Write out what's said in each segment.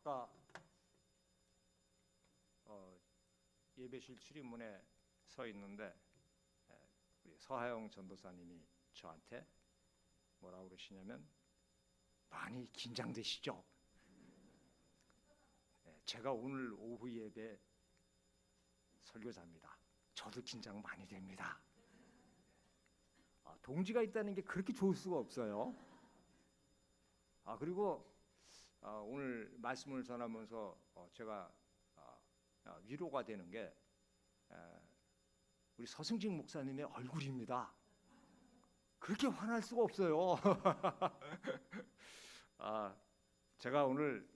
아까 예배실 출입문에 서 있는데 우리 서하영 전도사님이 저한테 뭐라고 그러시냐면 많이 긴장되시죠? 제가 오늘 오후 예배 설교자입니다. 저도 긴장 많이 됩니다. 동지가 있다는 게 그렇게 좋을 수가 없어요. 그리고 오늘 말씀을 전하면서 제가 위로가 되는 게 우리 서승직 목사님의 얼굴입니다. 그렇게 화날 수가 없어요. 제가 오늘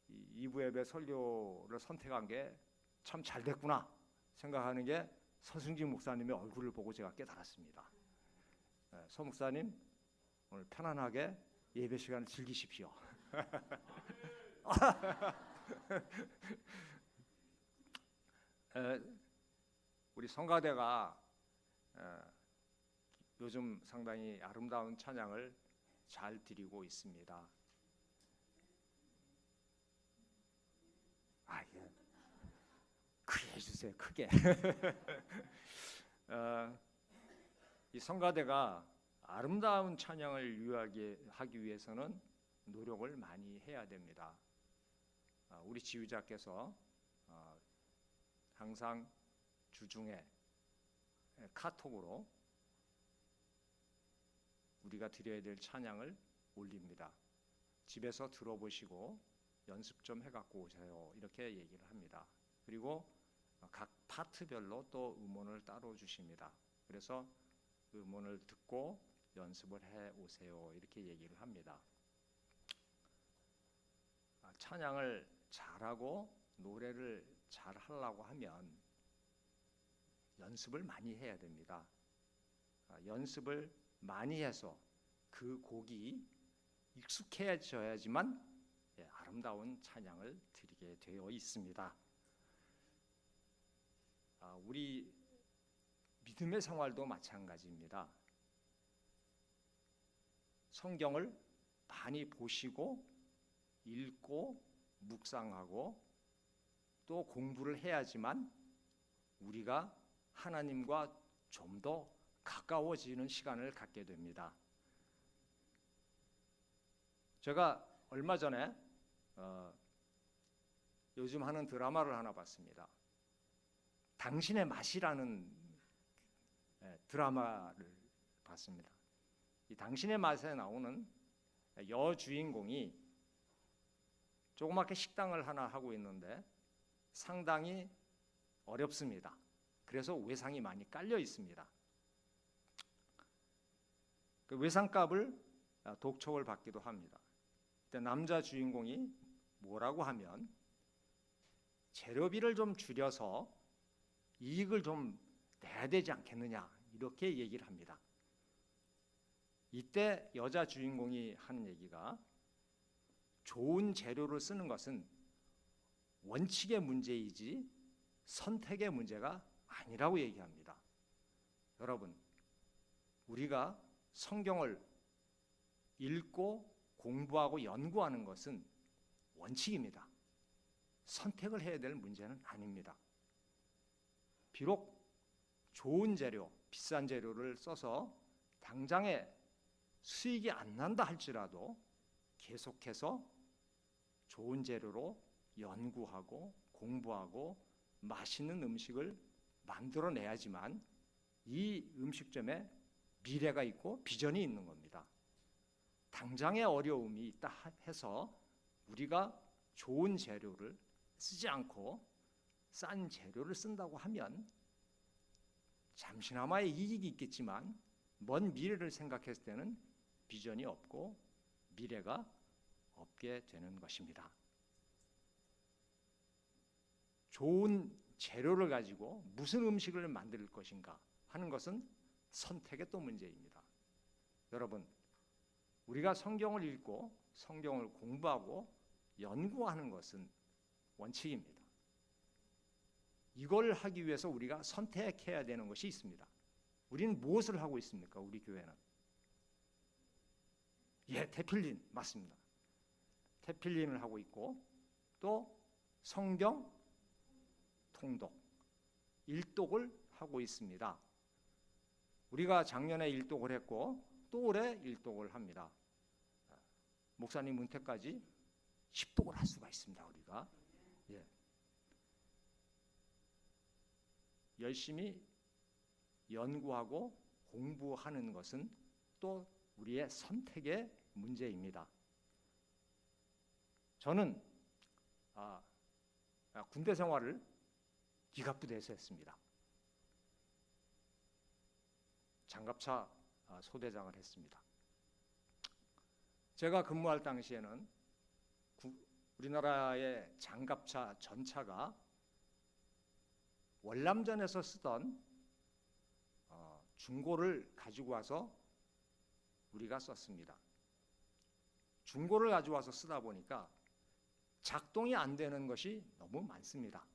2부 예배 설교를 선택한 게 참 잘 됐구나 생각하는 게 서승직 목사님의 얼굴을 보고 제가 깨달았습니다. 서 목사님 오늘 편안하게 예배 시간을 즐기십시오. 우리 성가대가 요즘 상당히 아름다운 찬양을 잘 드리고 있습니다. 예. 크게 해주세요. 크게. 이 성가대가 아름다운 찬양을 유하기 위해서는 노력을 많이 해야 됩니다. 우리 지휘자께서 항상 주중에 카톡으로 우리가 드려야 될 찬양을 올립니다. 집에서 들어보시고 연습 좀 해갖고 오세요. 이렇게 얘기를 합니다. 그리고 각 파트별로 또 음원을 따로 주십니다. 그래서 음원을 듣고 연습을 해 오세요. 이렇게 얘기를 합니다. 찬양을 잘하고 노래를 잘 하려고 하면 연습을 많이 해야 됩니다. 연습을 많이 해서 그 곡이 익숙해져야지만 아름다운 찬양을 드리게 되어 있습니다. 우리 믿음의 생활도 마찬가지입니다. 성경을 많이 보시고 읽고 묵상하고 또 공부를 해야지만 우리가 하나님과 좀 더 가까워지는 시간을 갖게 됩니다. 제가 얼마 전에 요즘 하는 드라마를 하나 봤습니다. 당신의 맛이라는 드라마를 봤습니다. 이 당신의 맛에 나오는 여주인공이 조그맣게 식당을 하나 하고 있는데 상당히 어렵습니다. 그래서 외상이 많이 깔려 있습니다. 그 외상값을 독촉을 받기도 합니다. 그때 남자 주인공이 뭐라고 하면 재료비를 좀 줄여서 이익을 좀 내야 되지 않겠느냐 이렇게 얘기를 합니다. 이때 여자 주인공이 하는 얘기가 좋은 재료를 쓰는 것은 원칙의 문제이지 선택의 문제가 아니라고 얘기합니다. 여러분, 우리가 성경을 읽고 공부하고 연구하는 것은 원칙입니다. 선택을 해야 될 문제는 아닙니다. 비록 좋은 재료, 비싼 재료를 써서 당장에 수익이 안 난다 할지라도 계속해서 좋은 재료로 연구하고 공부하고 맛있는 음식을 만들어내야지만 이 음식점에 미래가 있고 비전이 있는 겁니다. 당장의 어려움이 있다 해서 우리가 좋은 재료를 쓰지 않고 싼 재료를 쓴다고 하면 잠시나마의 이익이 있겠지만 먼 미래를 생각했을 때는 비전이 없고 미래가 없게 되는 것입니다. 좋은 재료를 가지고 무슨 음식을 만들 것인가 하는 것은 선택의 또 문제입니다. 여러분, 우리가 성경을 읽고 성경을 공부하고 연구하는 것은 원칙입니다. 이걸 하기 위해서 우리가 선택해야 되는 것이 있습니다. 우리는 무엇을 하고 있습니까? 우리 교회는. 대필린 맞습니다. 테필린을 하고 있고 또 성경 통독, 일독을 하고 있습니다. 우리가 작년에 일독을 했고 또 올해 일독을 합니다. 목사님 은퇴까지 10독을 할 수가 있습니다. 우리가 열심히 연구하고 공부하는 것은 또 우리의 선택의 문제입니다. 저는 군대 생활을 기갑부대에서 했습니다. 장갑차 소대장을 했습니다. 제가 근무할 당시에는 우리나라의 장갑차 전차가 월남전에서 쓰던 중고를 가지고 와서 우리가 썼습니다. 중고를 가지고 와서 쓰다 보니까 작동이 안 되는 것이 너무 많습니다.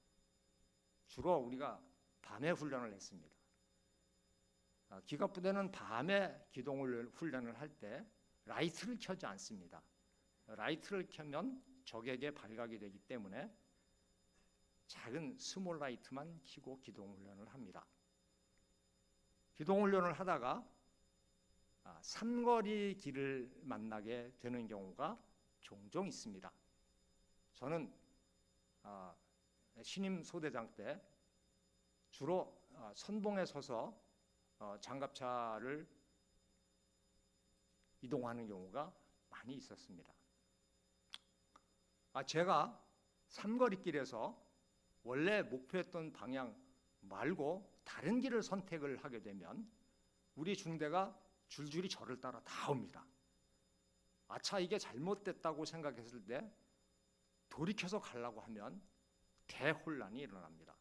주로 우리가 밤에 훈련을 했습니다. 기갑부대는 밤에 기동을 훈련을 할 때 라이트를 켜지 않습니다. 라이트를 켜면 적에게 발각이 되기 때문에 작은 스몰 라이트만 켜고 기동훈련을 합니다. 기동훈련을 하다가 삼거리 길을 만나게 되는 경우가 종종 있습니다. 저는 신임 소대장 때 주로 선봉에 서서 장갑차를 이동하는 경우가 많이 있었습니다. 제가 삼거리길에서 원래 목표했던 방향 말고 다른 길을 선택을 하게 되면 우리 중대가 줄줄이 저를 따라 다 옵니다. 아차, 이게 잘못됐다고 생각했을 때 돌이켜서 가려고 하면 대혼란이 일어납니다.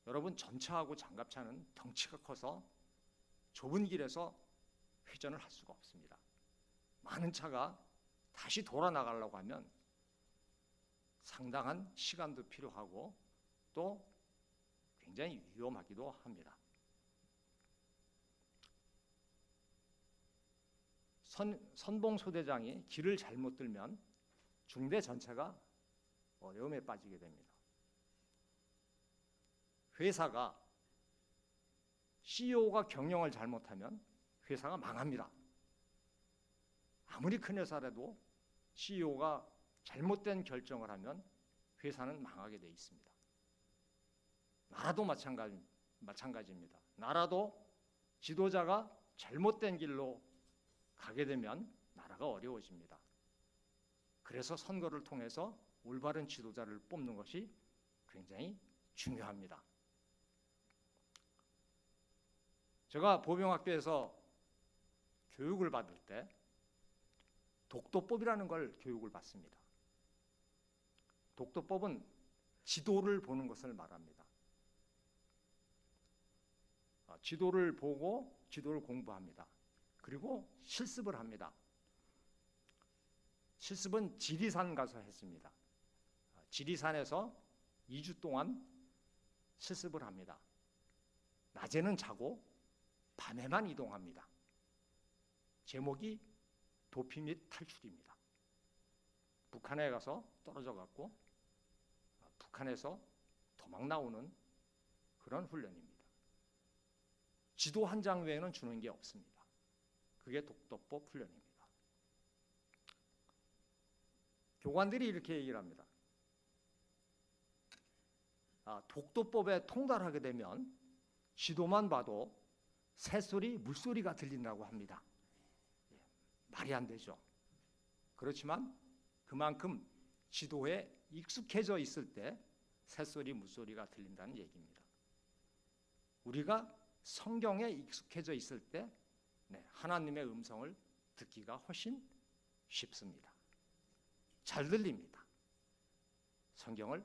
여러분, 전차하고 장갑차는 덩치가 커서 좁은 길에서 회전을 할 수가 없습니다. 많은 차가 다시 돌아 나가려고 하면 상당한 시간도 필요하고 또 굉장히 위험하기도 합니다. 선봉 소대장이 길을 잘못 들면 중대 전체가 어려움에 빠지게 됩니다. 회사가 CEO가 경영을 잘못하면 회사가 망합니다. 아무리 큰 회사라도 CEO가 잘못된 결정을 하면 회사는 망하게 돼 있습니다. 나라도 마찬가지입니다. 나라도 지도자가 잘못된 길로 가게 되면 나라가 어려워집니다. 그래서 선거를 통해서 올바른 지도자를 뽑는 것이 굉장히 중요합니다. 제가 보병학교에서 교육을 받을 때 독도법이라는 걸 교육을 받습니다. 독도법은 지도를 보는 것을 말합니다. 지도를 보고 지도를 공부합니다. 그리고 실습을 합니다. 실습은 지리산 가서 했습니다. 지리산에서 2주 동안 실습을 합니다. 낮에는 자고 밤에만 이동합니다. 제목이 도피 및 탈출입니다. 북한에 가서 떨어져 갖고 북한에서 도망 나오는 그런 훈련입니다. 지도 한 장 외에는 주는 게 없습니다. 그게 독도법 훈련입니다. 교관들이 이렇게 얘기를 합니다. 독도법에 통달하게 되면 지도만 봐도 새소리, 물소리가 들린다고 합니다. 말이 안 되죠. 그렇지만 그만큼 지도에 익숙해져 있을 때 새소리, 물소리가 들린다는 얘기입니다. 우리가 성경에 익숙해져 있을 때 하나님의 음성을 듣기가 훨씬 쉽습니다. 잘 들립니다. 성경을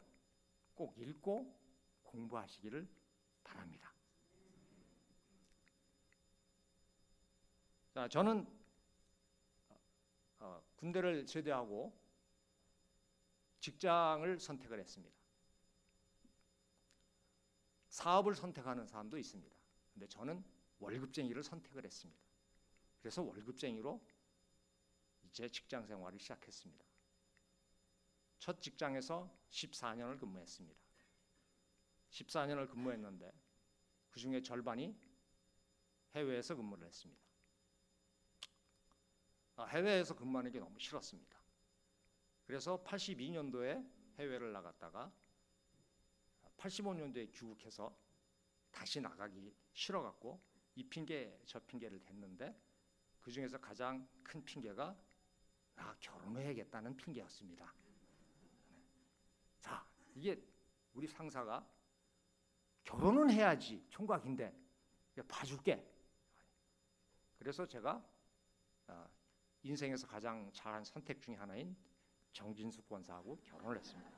꼭 읽고 공부하시기를 바랍니다. 자, 저는 군대를 제대하고 직장을 선택을 했습니다. 사업을 선택하는 사람도 있습니다. 근데 저는 월급쟁이를 선택을 했습니다. 그래서 월급쟁이로 이제 직장 생활을 시작했습니다. 첫 직장에서 14년을 근무했습니다. 14년을 근무했는데 그중에 절반이 해외에서 근무를 했습니다. 해외에서 근무하는 게 너무 싫었습니다. 그래서 82년도에 해외를 나갔다가 85년도에 귀국해서 다시 나가기 싫어갖고 이 핑계 저 핑계를 댔는데 그중에서 가장 큰 핑계가 결혼해야겠다는 핑계였습니다. 자, 이게 우리 상사가 결혼은 해야지 총각인데 봐줄게. 그래서 제가 인생에서 가장 잘한 선택 중에 하나인 정진숙 권사하고 결혼을 했습니다.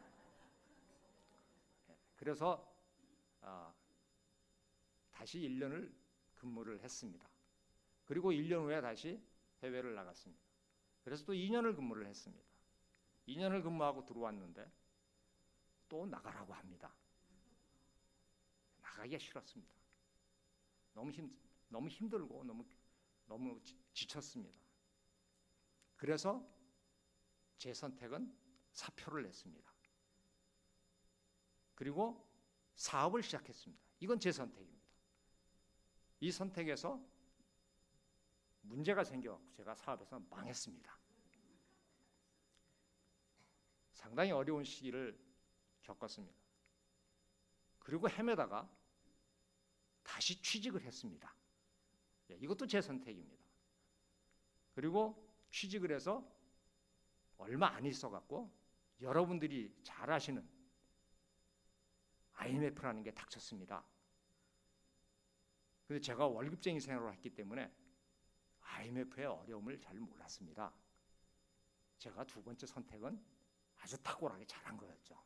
그래서 다시 1년을 근무를 했습니다. 그리고 1년 후에 다시 해외를 나갔습니다. 그래서 또 2년을 근무를 했습니다. 2년을 근무하고 들어왔는데 또 나가라고 합니다. 나가기가 싫었습니다. 너무 힘들고 너무 지쳤습니다. 그래서 제 선택은 사표를 냈습니다. 그리고 사업을 시작했습니다. 이건 제 선택입니다. 이 선택에서 문제가 생겨서 제가 사업에서 망했습니다. 상당히 어려운 시기를 겪었습니다. 그리고 헤매다가 다시 취직을 했습니다. 이것도 제 선택입니다. 그리고 취직을 해서 얼마 안 있어갖고 여러분들이 잘 아시는 IMF라는 게 닥쳤습니다. 근데 제가 월급쟁이 생활을 했기 때문에 IMF의 어려움을 잘 몰랐습니다. 제가 두 번째 선택은 아주 탁월하게 잘한 거였죠.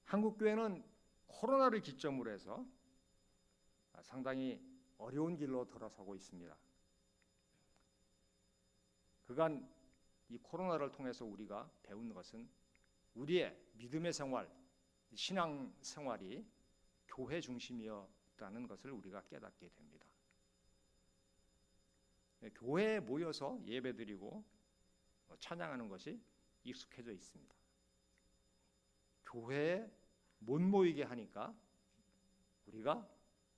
한국교회는 코로나를 기점으로 해서 상당히 어려운 길로 들어서고 있습니다. 그간 이 코로나를 통해서 우리가 배운 것은 우리의 믿음의 생활, 신앙 생활이 교회 중심이었다는 것을 우리가 깨닫게 됩니다. 교회에 모여서 예배드리고 찬양하는 것이 익숙해져 있습니다. 교회에 못 모이게 하니까 우리가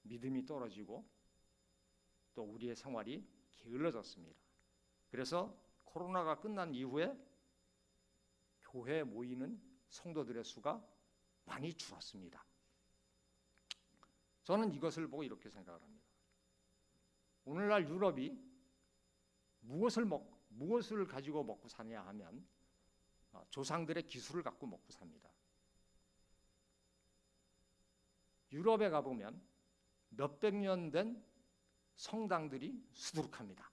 믿음이 떨어지고 또 우리의 생활이 게을러졌습니다. 그래서 코로나가 끝난 이후에 교회에 모이는 성도들의 수가 많이 줄었습니다. 저는 이것을 보고 이렇게 생각을 합니다. 오늘날 유럽이 무엇을 가지고 먹고 사냐 하면 조상들의 기술을 갖고 먹고 삽니다. 유럽에 가보면 몇백 년 된 성당들이 수두룩합니다.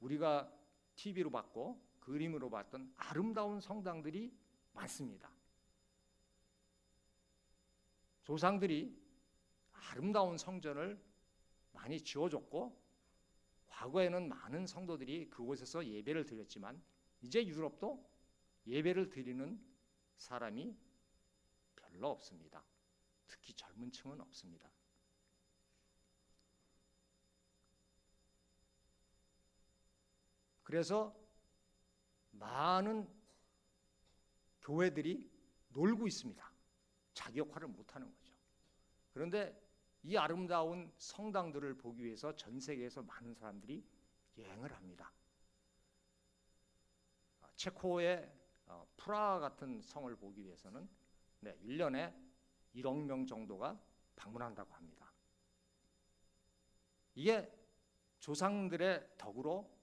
우리가 TV로 봤고 그림으로 봤던 아름다운 성당들이 많습니다. 조상들이 아름다운 성전을 많이 지어줬고 과거에는 많은 성도들이 그곳에서 예배를 드렸지만 이제 유럽도 예배를 드리는 사람이 별로 없습니다. 특히 젊은 층은 없습니다. 그래서 많은 교회들이 놀고 있습니다. 자기 역할을 못하는 거죠. 그런데 이 아름다운 성당들을 보기 위해서 전 세계에서 많은 사람들이 여행을 합니다. 체코의 프라하 같은 성을 보기 위해서는 1년에 1억 명 정도가 방문한다고 합니다. 이게 조상들의 덕으로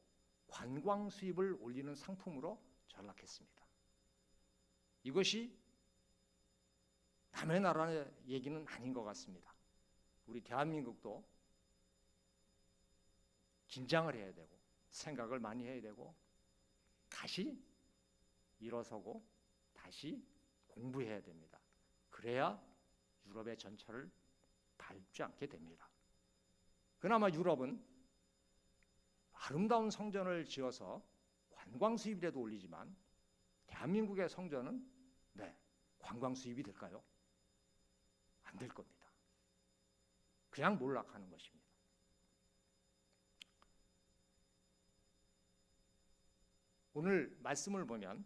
관광 수입을 올리는 상품으로 전락했습니다. 이것이 남의 나라의 얘기는 아닌 것 같습니다. 우리 대한민국도 긴장을 해야 되고 생각을 많이 해야 되고 다시 일어서고 다시 공부해야 됩니다. 그래야 유럽의 전철을 밟지 않게 됩니다. 그나마 유럽은 아름다운 성전을 지어서 관광 수입이라도 올리지만 대한민국의 성전은 관광 수입이 될까요? 안 될 겁니다. 그냥 몰락하는 것입니다. 오늘 말씀을 보면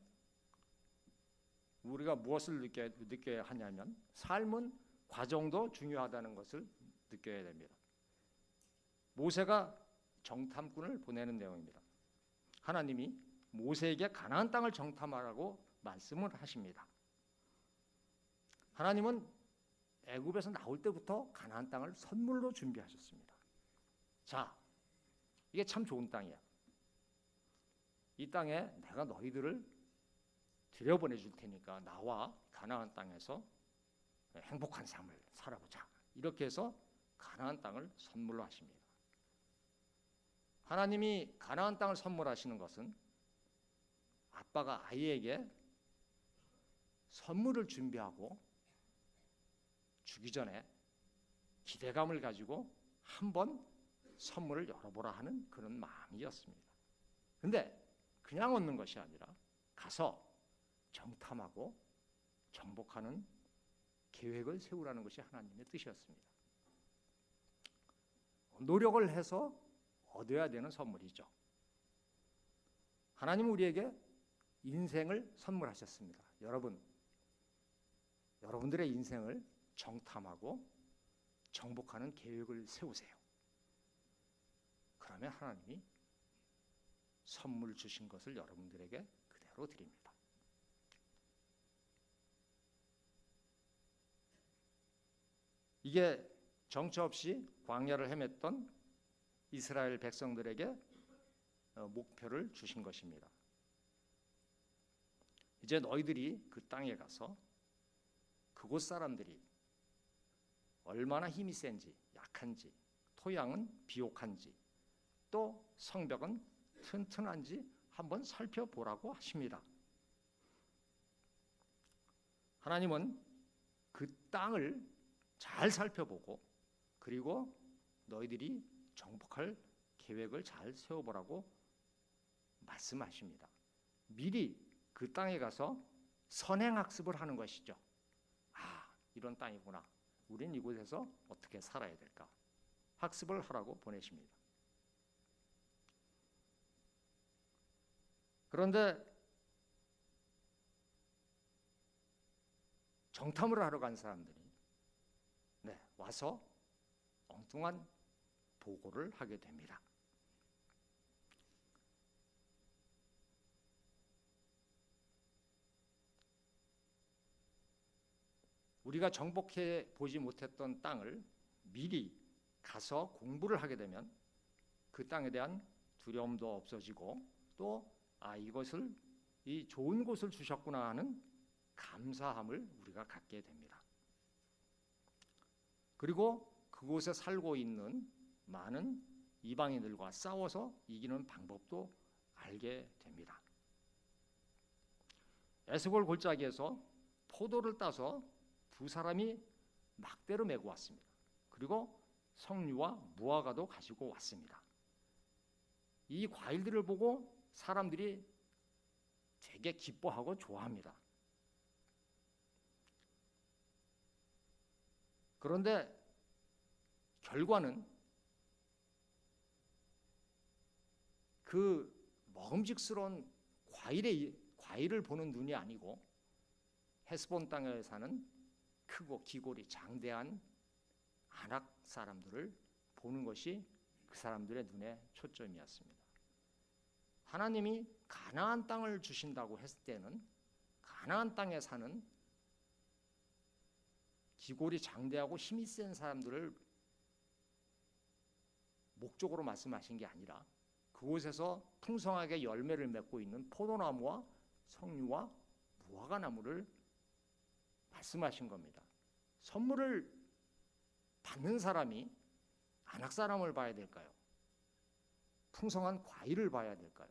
우리가 무엇을 느껴야 하냐면 삶은 과정도 중요하다는 것을 느껴야 됩니다. 모세가 정탐꾼을 보내는 내용입니다. 하나님이 모세에게 가나안 땅을 정탐하라고 말씀을 하십니다. 하나님은 애굽에서 나올 때부터 가나안 땅을 선물로 준비하셨습니다. 자, 이게 참 좋은 땅이야. 이 땅에 내가 너희들을 들여보내줄 테니까 나와 가나안 땅에서 행복한 삶을 살아보자. 이렇게 해서 가나안 땅을 선물로 하십니다. 하나님이 가나안 땅을 선물하시는 것은 아빠가 아이에게 선물을 준비하고 주기 전에 기대감을 가지고 한번 선물을 열어보라 하는 그런 마음이었습니다. 근데 그냥 얻는 것이 아니라 가서 정탐하고 정복하는 계획을 세우라는 것이 하나님의 뜻이었습니다. 노력을 해서 얻어야 되는 선물이죠. 하나님은 우리에게 인생을 선물하셨습니다. 여러분들의 인생을 정탐하고 정복하는 계획을 세우세요. 그러면 하나님이 선물 주신 것을 여러분들에게 그대로 드립니다. 이게 정처 없이 광야를 헤맸던 이스라엘 백성들에게 목표를 주신 것입니다. 이제 너희들이 그 땅에 가서 그곳 사람들이 얼마나 힘이 센지 약한지, 토양은 비옥한지, 또 성벽은 튼튼한지 한번 살펴보라고 하십니다. 하나님은 그 땅을 잘 살펴보고 그리고 너희들이 정복할 계획을 잘 세워보라고 말씀하십니다. 미리 그 땅에 가서 선행학습을 하는 것이죠. 아, 이런 땅이구나. 우린 이곳에서 어떻게 살아야 될까? 학습을 하라고 보내십니다. 그런데 정탐을 하러 간 사람들이 와서 엉뚱한 보고를 하게 됩니다. 우리가 정복해 보지 못했던 땅을 미리 가서 공부를 하게 되면 그 땅에 대한 두려움도 없어지고 또 이것을 이 좋은 곳을 주셨구나 하는 감사함을 우리가 갖게 됩니다. 그리고 그곳에 살고 있는 많은 이방인들과 싸워서 이기는 방법도 알게 됩니다. 에스골 골짜기에서 포도를 따서 두 사람이 막대로 메고 왔습니다. 그리고 석류와 무화과도 가지고 왔습니다. 이 과일들을 보고 사람들이 되게 기뻐하고 좋아합니다. 그런데 결과는 그 먹음직스러운 과일을 보는 눈이 아니고 헤스본 땅에 사는 크고 기골이 장대한 아낙 사람들을 보는 것이 그 사람들의 눈의 초점이었습니다. 하나님이 가나안 땅을 주신다고 했을 때는 가나안 땅에 사는 기골이 장대하고 힘이 센 사람들을 목적으로 말씀하신 게 아니라 그곳에서 풍성하게 열매를 맺고 있는 포도나무와 석류와 무화과 나무를 말씀하신 겁니다. 선물을 받는 사람이 아낙 사람을 봐야 될까요? 풍성한 과일을 봐야 될까요?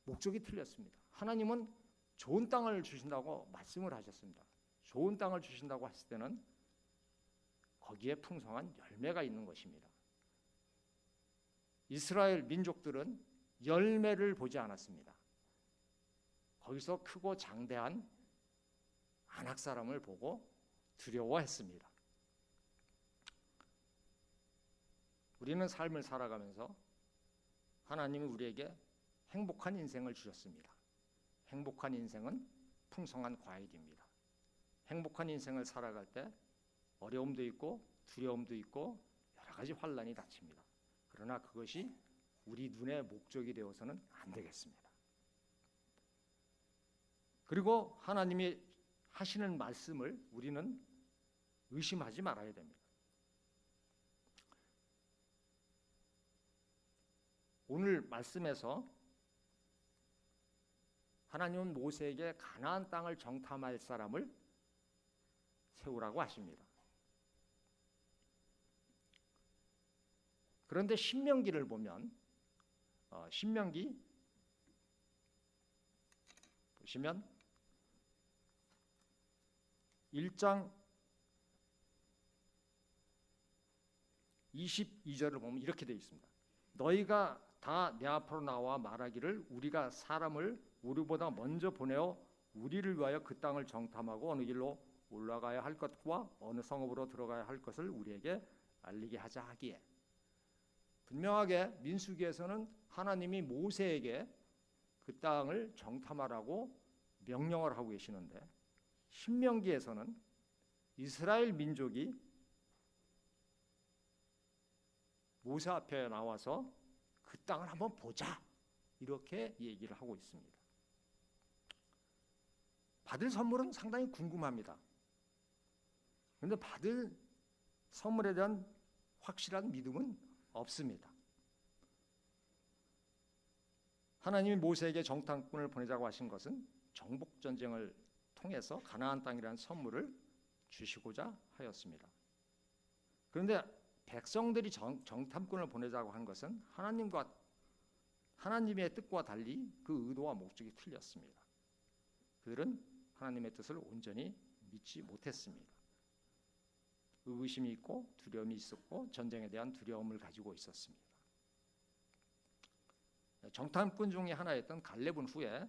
목적이 틀렸습니다. 하나님은 좋은 땅을 주신다고 말씀을 하셨습니다. 좋은 땅을 주신다고 했을 때는 거기에 풍성한 열매가 있는 것입니다. 이스라엘 민족들은 열매를 보지 않았습니다. 거기서 크고 장대한 아낙 사람을 보고 두려워했습니다. 우리는 삶을 살아가면서 하나님이 우리에게 행복한 인생을 주셨습니다. 행복한 인생은 풍성한 과일입니다. 행복한 인생을 살아갈 때 어려움도 있고 두려움도 있고 여러 가지 환난이 닥칩니다. 그러나 그것이 우리 눈의 목적이 되어서는 안 되겠습니다. 그리고 하나님이 하시는 말씀을 우리는 의심하지 말아야 됩니다. 오늘 말씀에서 하나님은 모세에게 가나안 땅을 정탐할 사람을 세우라고 하십니다. 그런데 신명기를 보면 신명기 보시면 1장 22절을 보면 이렇게 되어 있습니다. 너희가 다 내 앞으로 나와 말하기를 우리가 사람을 우리보다 먼저 보내어 우리를 위하여 그 땅을 정탐하고 어느 길로 올라가야 할 것과 어느 성읍으로 들어가야 할 것을 우리에게 알리게 하자 하기에, 분명하게 민수기에서는 하나님이 모세에게 그 땅을 정탐하라고 명령을 하고 계시는데, 신명기에서는 이스라엘 민족이 모세 앞에 나와서 그 땅을 한번 보자 이렇게 얘기를 하고 있습니다. 받을 선물은 상당히 궁금합니다. 그런데 받을 선물에 대한 확실한 믿음은 없습니다. 하나님이 모세에게 정탐꾼을 보내자고 하신 것은 정복 전쟁을 통해서 가나안 땅이라는 선물을 주시고자 하였습니다. 그런데 백성들이 정탐꾼을 보내자고 한 것은 하나님의 뜻과 달리 그 의도와 목적이 틀렸습니다. 그들은 하나님의 뜻을 온전히 믿지 못했습니다. 의구심이 있고 두려움이 있었고 전쟁에 대한 두려움을 가지고 있었습니다. 정탐꾼 중에 하나였던 갈렙은 후에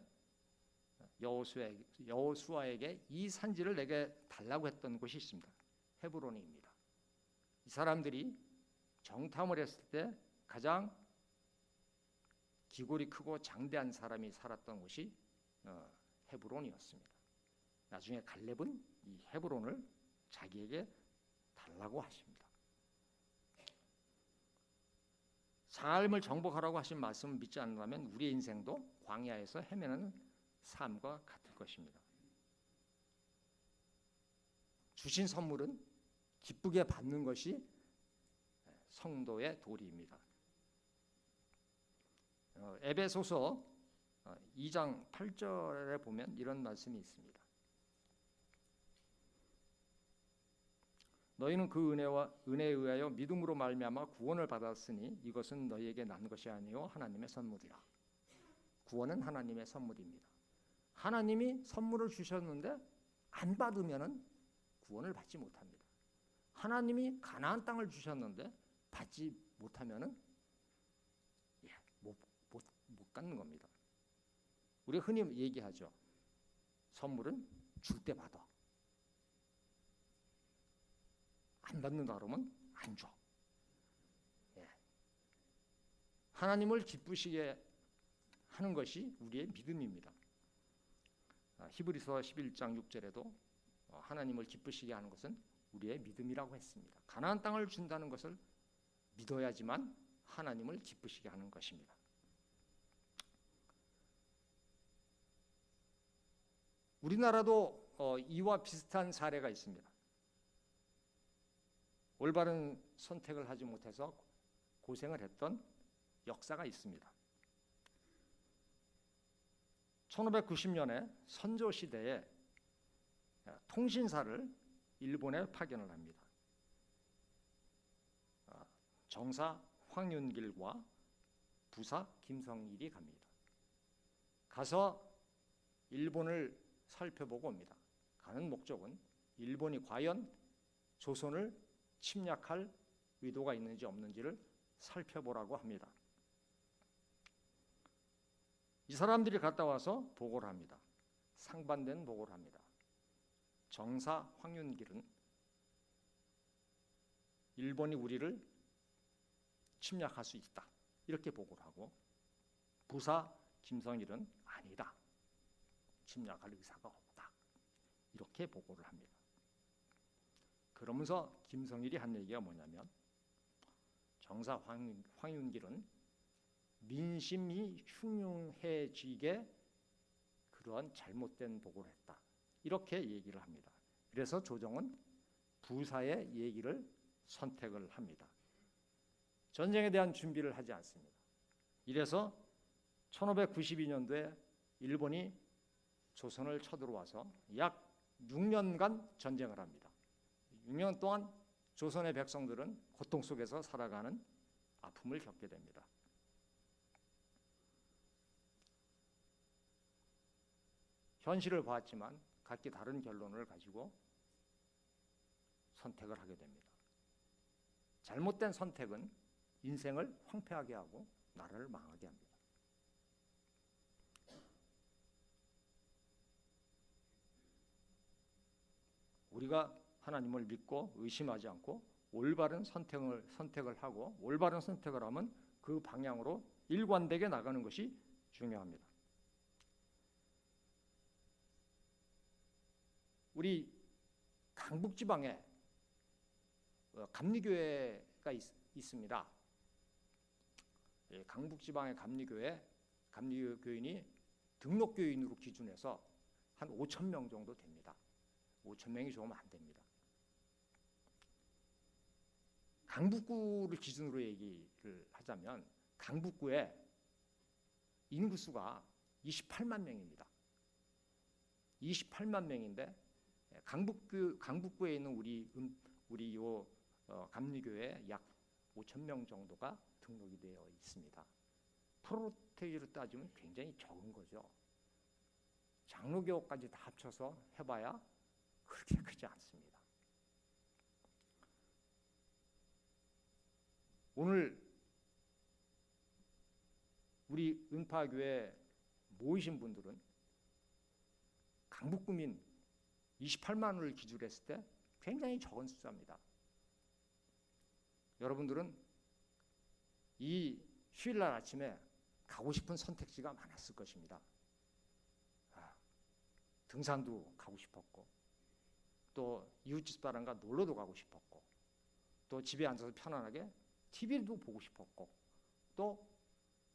여호수아에게 이 산지를 내게 달라고 했던 곳이 있습니다. 헤브론입니다. 이 사람들이 정탐을 했을 때 가장 기골이 크고 장대한 사람이 살았던 곳이 헤브론이었습니다. 나중에 갈렙은 이 헤브론을 자기에게 달라고 하십니다. 삶을 정복하라고 하신 말씀을 믿지 않는다면 우리의 인생도 광야에서 헤매는 삶과 같을 것입니다. 주신 선물은 기쁘게 받는 것이 성도의 도리입니다. 에베소서 2장 8절에 보면 이런 말씀이 있습니다. 너희는 그 은혜에 의하여 믿음으로 말미암아 구원을 받았으니 이것은 너희에게 난 것이 아니요 하나님의 선물이라. 구원은 하나님의 선물입니다. 하나님이 선물을 주셨는데 안 받으면은 구원을 받지 못합니다. 하나님이 가나안 땅을 주셨는데 받지 못하면은 못 갖는 겁니다. 우리가 흔히 얘기하죠. 선물은 줄 때 받아. 안 받는다 그러면 안 줘. 하나님을 기쁘시게 하는 것이 우리의 믿음입니다. 히브리서 11장 6절에도 하나님을 기쁘시게 하는 것은 우리의 믿음이라고 했습니다. 가나안 땅을 준다는 것을 믿어야지만 하나님을 기쁘시게 하는 것입니다. 우리나라도 이와 비슷한 사례가 있습니다. 올바른 선택을 하지 못해서 고생을 했던 역사가 있습니다. 1590년에 선조 시대에 통신사를 일본에 파견을 합니다. 정사 황윤길과 부사 김성일이 갑니다. 가서 일본을 살펴보고 옵니다. 가는 목적은 일본이 과연 조선을 침략할 의도가 있는지 없는지를 살펴보라고 합니다. 이 사람들이 갔다 와서 보고를 합니다. 상반된 보고를 합니다. 정사 황윤길은 일본이 우리를 침략할 수 있다 이렇게 보고를 하고, 부사 김성일은 아니다. 침략할 의사가 없다. 이렇게 보고를 합니다. 그러면서 김성일이 한 얘기가 뭐냐면 정사 황윤길은 민심이 흉흉해지게 그러한 잘못된 보고를 했다. 이렇게 얘기를 합니다. 그래서 조정은 부사의 얘기를 선택을 합니다. 전쟁에 대한 준비를 하지 않습니다. 이래서 1592년도에 일본이 조선을 쳐들어와서 약 6년간 전쟁을 합니다. 6년 동안 조선의 백성들은 고통 속에서 살아가는 아픔을 겪게 됩니다. 현실을 보았지만 각기 다른 결론을 가지고 선택을 하게 됩니다. 잘못된 선택은 인생을 황폐하게 하고 나라를 망하게 합니다. 우리가 하나님을 믿고 의심하지 않고 올바른 선택을 하고 올바른 선택을 하면 그 방향으로 일관되게 나가는 것이 중요합니다. 우리 강북지방에 감리교회가 있습니다. 강북지방의 감리교인이 등록교인으로 기준해서 한 5,000명 정도 됩니다. 5,000명이 조금 안 됩니다. 강북구를 기준으로 얘기를 하자면 강북구의 인구수가 28만 명입니다. 28만 명인데 강북구에 있는 우리 감리교회에 약 5,000명 정도가 등록이 되어 있습니다. 프로테이로 따지면 굉장히 적은 거죠. 장로교까지 다 합쳐서 해봐야 그렇게 크지 않습니다. 오늘 우리 은파교회 모이신 분들은 강북구민 28만을 기준으로 했을 때 굉장히 적은 숫자입니다. 여러분들은 이 휴일날 아침에 가고 싶은 선택지가 많았을 것입니다. 등산도 가고 싶었고 또 이웃집 사람과 놀러도 가고 싶었고 또 집에 앉아서 편안하게 TV도 보고 싶었고 또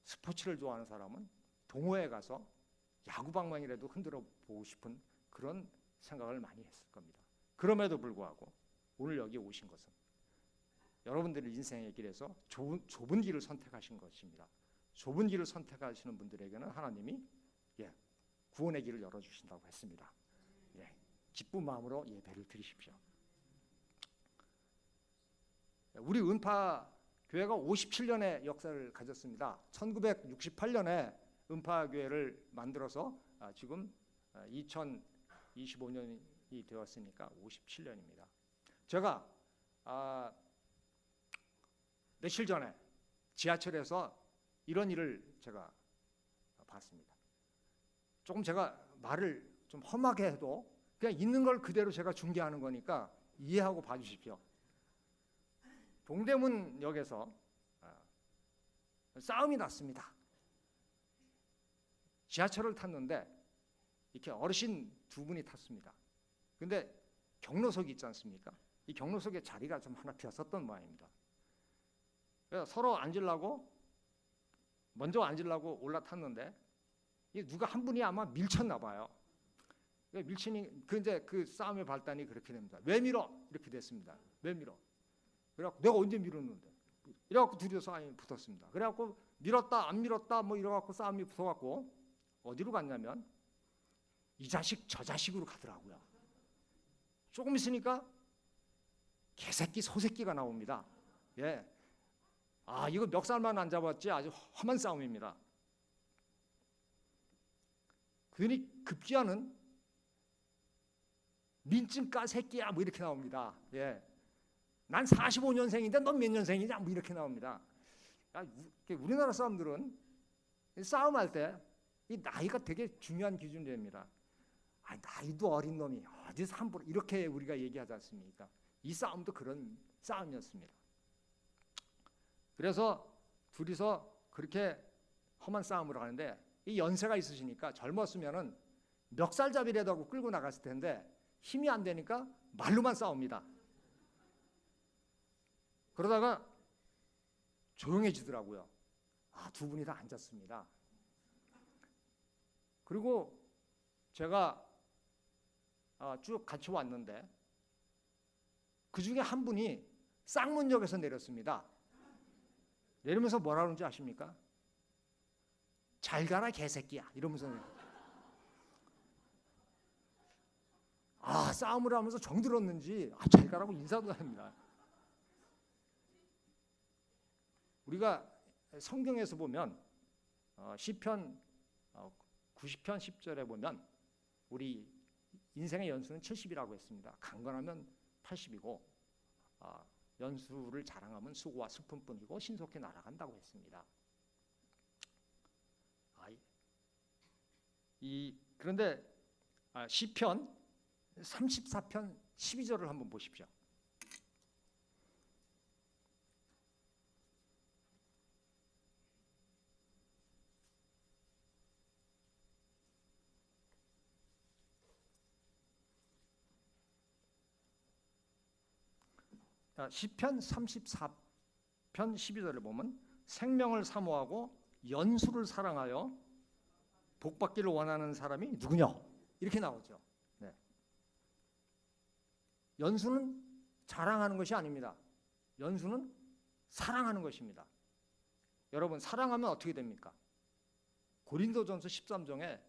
스포츠를 좋아하는 사람은 동호회 가서 야구방망이라도 흔들어 보고 싶은 그런 생각을 많이 했을 겁니다. 그럼에도 불구하고 오늘 여기 오신 것은 여러분들의 인생의 길에서 좁은 길을 선택하신 것입니다. 좁은 길을 선택하시는 분들에게는 하나님이 구원의 길을 열어주신다고 했습니다. 기쁜 마음으로 예배를 드리십시오. 우리 은파교회가 57년의 역사를 가졌습니다. 1968년에 은파교회를 만들어서 지금 2025년이 되었으니까 57년입니다. 제가 며칠 전에 지하철에서 이런 일을 제가 봤습니다. 조금 제가 말을 좀 험하게 해도 그냥 있는 걸 그대로 제가 중계하는 거니까 이해하고 봐주십시오. 동대문역에서 싸움이 났습니다. 지하철을 탔는데 이렇게 어르신 두 분이 탔습니다. 근데 경로석이 있지 않습니까? 이 경로석에 자리가 좀 하나 비었었던 모양입니다. 그래서 서로 먼저 앉으려고 올라탔는데 누가 한 분이 아마 밀쳤나 봐요. 밀치니 그 싸움의 발단이 그렇게 됩니다. 왜 밀어? 이렇게 됐습니다. 왜 밀어? 그래갖고 내가 언제 밀었는데? 이래갖고 둘이서 싸움이 붙었습니다. 그래갖고 밀었다 안 밀었다 뭐 이래갖고 싸움이 붙어갖고 어디로 갔냐면 이 자식 저 자식으로 가더라고요. 조금 있으니까 개새끼 소새끼가 나옵니다. 이거 멱살만 안 잡았지 아주 험한 싸움입니다. 그러니 급기야는 민증까 새끼야 뭐 이렇게 나옵니다. 난 45년생인데 넌 몇 년생이냐 뭐 이렇게 나옵니다. 우리나라 사람들은 싸움할 때 이 나이가 되게 중요한 기준이 됩니다. 나이도 어린 놈이 어디서 함부로 이렇게 우리가 얘기하지 않습니까? 이 싸움도 그런 싸움이었습니다. 그래서 둘이서 그렇게 험한 싸움을 하는데 이 연세가 있으시니까 젊었으면은 멱살잡이라도 하고 끌고 나갔을 텐데 힘이 안 되니까 말로만 싸웁니다. 그러다가 조용해지더라고요. 두 분이 다 앉았습니다. 그리고 제가 쭉 같이 왔는데 그 중에 한 분이 쌍문역에서 내렸습니다. 내리면서 뭐라 그러는지 아십니까? 잘 가라 개새끼야 이러면서 싸움을 하면서 정들었는지 잘 가라고 인사도 합니다. 우리가 성경에서 보면 시편 90편 10절에 보면 우리 인생의 연수는 70이라고 했습니다. 강건하면 80이고 연수를 자랑하면 수고와 슬픔뿐이고 신속히 날아간다고 했습니다. 그런데 시편 34편 12절을 한번 보십시오. 시편 34편 12절을 보면 생명을 사모하고 연수를 사랑하여 복받기를 원하는 사람이 누구냐? 이렇게 나오죠. 네. 연수는 자랑하는 것이 아닙니다. 연수는 사랑하는 것입니다. 여러분 사랑하면 어떻게 됩니까? 고린도전서 13장에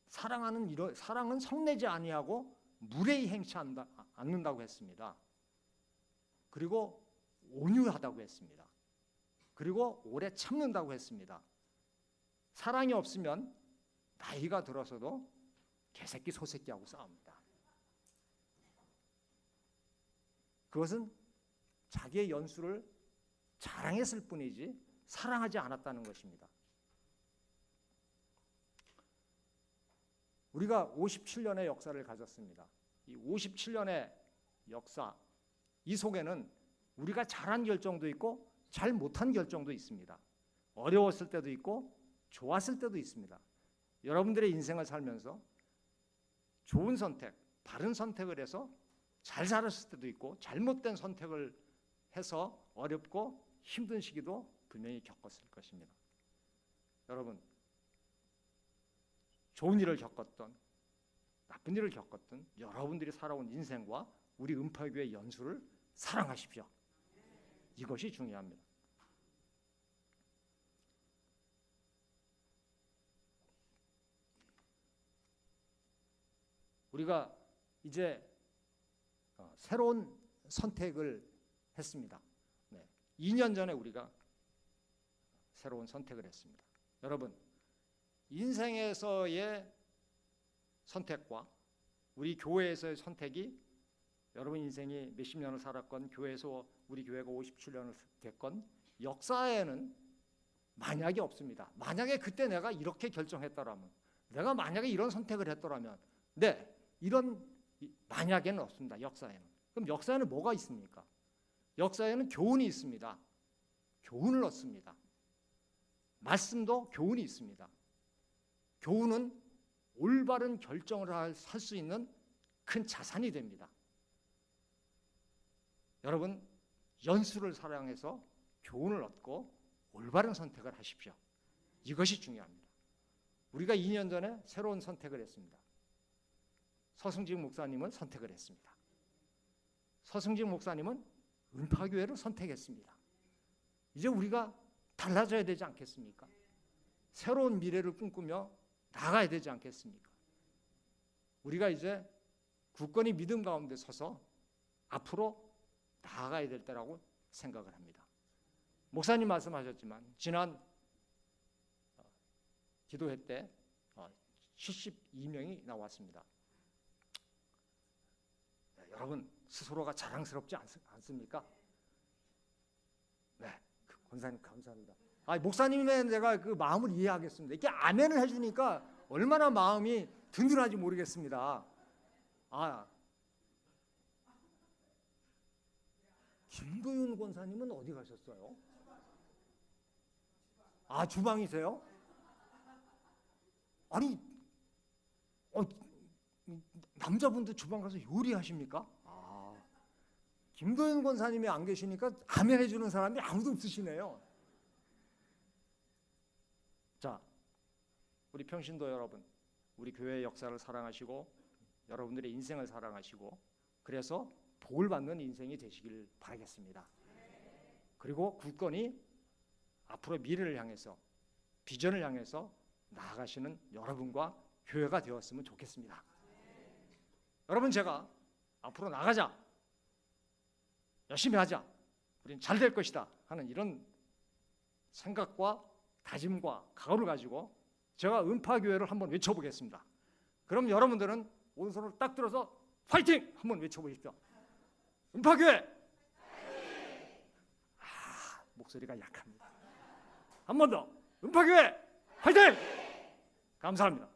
사랑은 성내지 아니하고 무례히 행치 않는다고 했습니다. 그리고 온유하다고 했습니다. 그리고 오래 참는다고 했습니다. 사랑이 없으면 나이가 들어서도 개새끼 소새끼하고 싸웁니다. 그것은 자기의 연수를 자랑했을 뿐이지 사랑하지 않았다는 것입니다. 우리가 57년의 역사를 가졌습니다. 이 57년의 역사, 이 속에는 우리가 잘한 결정도 있고 잘 못한 결정도 있습니다. 어려웠을 때도 있고 좋았을 때도 있습니다. 여러분들의 인생을 살면서 좋은 선택, 바른 선택을 해서 잘 살았을 때도 있고 잘못된 선택을 해서 어렵고 힘든 시기도 분명히 겪었을 것입니다. 여러분, 좋은 일을 겪었던 나쁜 일을 겪었던 여러분들이 살아온 인생과 우리 은파교의 연수를 사랑하십시오. 이것이 중요합니다. 우리가 이제 새로운 선택을 했습니다. 2년 전에 우리가 새로운 선택을 했습니다. 여러분, 인생에서의 선택과 우리 교회에서의 선택이 여러분 인생이 몇십 년을 살았건 교회에서 우리 교회가 57년을 됐건 역사에는 만약이 없습니다. 만약에 그때 내가 이렇게 결정했더라면, 내가 만약에 이런 선택을 했더라면, 이런 만약에는 없습니다. 역사에는. 그럼 역사에는 뭐가 있습니까? 역사에는 교훈이 있습니다. 교훈을 얻습니다. 말씀도 교훈이 있습니다. 교훈은 올바른 결정을 할 수 있는 큰 자산이 됩니다. 여러분, 연수를 사랑해서 교훈을 얻고 올바른 선택을 하십시오. 이것이 중요합니다. 우리가 2년 전에 새로운 선택을 했습니다. 서승직 목사님은 선택을 했습니다. 서승직 목사님은 은파교회를 선택했습니다. 이제 우리가 달라져야 되지 않겠습니까? 새로운 미래를 꿈꾸며 나가야 되지 않겠습니까? 우리가 이제 굳건히 믿음 가운데 서서 앞으로 나아가야 될 때라고 생각을 합니다. 목사님 말씀하셨지만 지난 기도회 때 72명이 나왔습니다. 여러분 스스로가 자랑스럽지 않습니까? 네, 권사님 감사합니다. 목사님의 내가 그 마음을 이해하겠습니다. 이렇게 아멘을 해주니까 얼마나 마음이 든든한지 모르겠습니다. 김도윤 권사님은 어디 가셨어요? 주방이세요? 아니 남자분들 주방 가서 요리하십니까? 김도현 권사님이 안 계시니까 아멘 해주는 사람이 아무도 없으시네요. 자, 우리 평신도 여러분, 우리 교회의 역사를 사랑하시고 여러분들의 인생을 사랑하시고 그래서 복을 받는 인생이 되시길 바라겠습니다. 그리고 굳건히 앞으로 미래를 향해서 비전을 향해서 나아가시는 여러분과 교회가 되었으면 좋겠습니다. 여러분, 제가 앞으로 나가자, 열심히 하자, 우리는 잘 될 것이다 하는 이런 생각과 다짐과 각오를 가지고 제가 음파교회를 한번 외쳐보겠습니다. 그럼 여러분들은 오른손을 딱 들어서 파이팅! 한번 외쳐보십시오. 음파교회! 목소리가 약합니다. 한 번 더. 음파교회! 파이팅! 감사합니다.